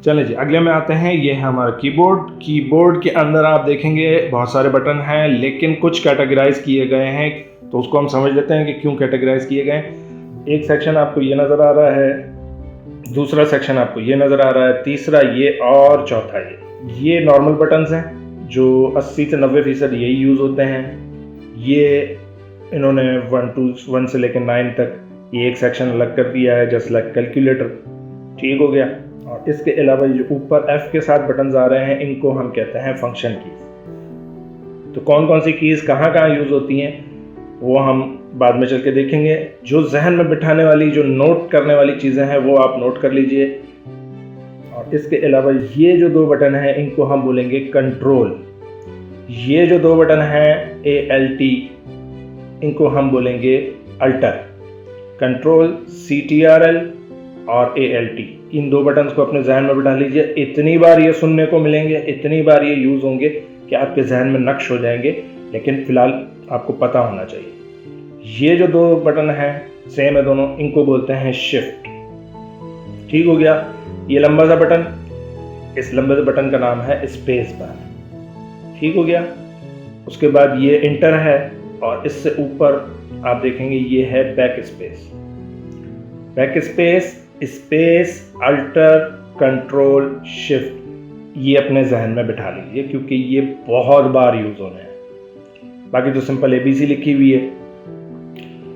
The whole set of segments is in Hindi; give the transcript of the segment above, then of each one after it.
चलें जी, अगले में आते हैं। ये है हमारा कीबोर्ड। कीबोर्ड के अंदर आप देखेंगे बहुत सारे बटन हैं, लेकिन कुछ कैटेगराइज किए गए हैं, तो उसको हम समझ लेते हैं कि क्यों कैटेगराइज किए गए हैं। एक सेक्शन आपको ये नज़र आ रहा है, दूसरा सेक्शन आपको ये नज़र आ रहा है, तीसरा ये और चौथा ये नॉर्मल बटन्स हैं जो 80 से 90% यही यूज़ होते हैं। ये इन्होंने 1 से लेकर 9 तक ये एक सेक्शन अलग कर दिया है, जस्ट लाइक कैलकुलेटर। ठीक हो गया। और इसके अलावा जो ऊपर F के साथ बटन्स आ रहे हैं, इनको हम कहते हैं फंक्शन कीज। तो कौन कौन सी कीज़ कहाँ कहाँ यूज़ होती हैं वो हम बाद में चल के देखेंगे। जो जहन में बिठाने वाली, जो नोट करने वाली चीज़ें हैं वो आप नोट कर लीजिए। और इसके अलावा ये जो 2 बटन हैं इनको हम बोलेंगे कंट्रोल। ये जो 2 बटन हैं ALT, इनको हम बोलेंगे अल्टर। कंट्रोल, CTRL और ALT, इन 2 बटन्स को अपने जहन में बिठा लीजिए। इतनी बार ये सुनने को मिलेंगे, इतनी बार ये यूज़ होंगे कि आपके जहन में नक्श हो जाएंगे, लेकिन फ़िलहाल आपको पता होना चाहिए। ये जो 2 बटन हैं सेम है दोनों, इनको बोलते हैं शिफ्ट। ठीक हो गया। ये लंबा सा बटन, इस लंबे से बटन का नाम है स्पेस बार। ठीक हो गया। उसके बाद ये इंटर है, और इससे ऊपर आप देखेंगे ये है back space. Back space, space, alter, control, shift, ये अपने जहन में बिठा लीजिए क्योंकि ये बहुत बार यूज़ होने हैं। बाकी तो सिंपल ABC लिखी हुई है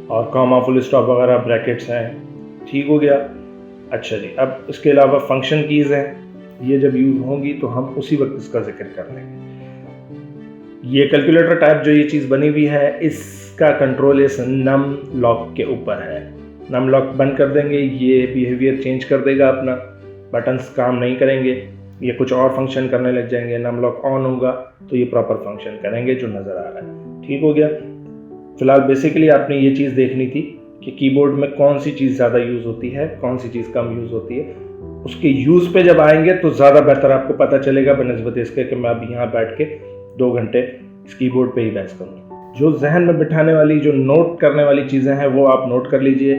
और कॉमा, फुल स्टॉप वगैरह ब्रैकेट्स हैं। ठीक हो गया। अच्छा जी, अब इसके अलावा फंक्शन कीज़ हैं, ये जब यूज़ होंगी तो हम उसी वक्त इसका जिक्र कर लेंगे। ये कैलकुलेटर टाइप जो ये चीज़ बनी हुई है, इसका कंट्रोल इस नम लॉक के ऊपर है। नम लॉक बंद कर देंगे, ये बिहेवियर चेंज कर देगा अपना, बटन्स काम नहीं करेंगे, ये कुछ और फंक्शन करने लग जाएंगे। नम लॉक ऑन होगा तो ये प्रॉपर फंक्शन करेंगे जो नज़र आ रहा है। ठीक हो गया। फिलहाल बेसिकली आपने ये चीज़ देखनी थी कि कीबोर्ड में कौन सी चीज़ ज़्यादा यूज़ होती है, कौन सी चीज़ कम यूज़ होती है। उसके यूज़ पे जब आएंगे तो ज़्यादा बेहतर आपको पता चलेगा बनस्बत इसके कि मैं अभी यहाँ बैठ के 2 घंटे इस कीबोर्ड पे ही बहस करूँगा। जो जहन में बिठाने वाली, जो नोट करने वाली चीज़ें हैं वो आप नोट कर लीजिए।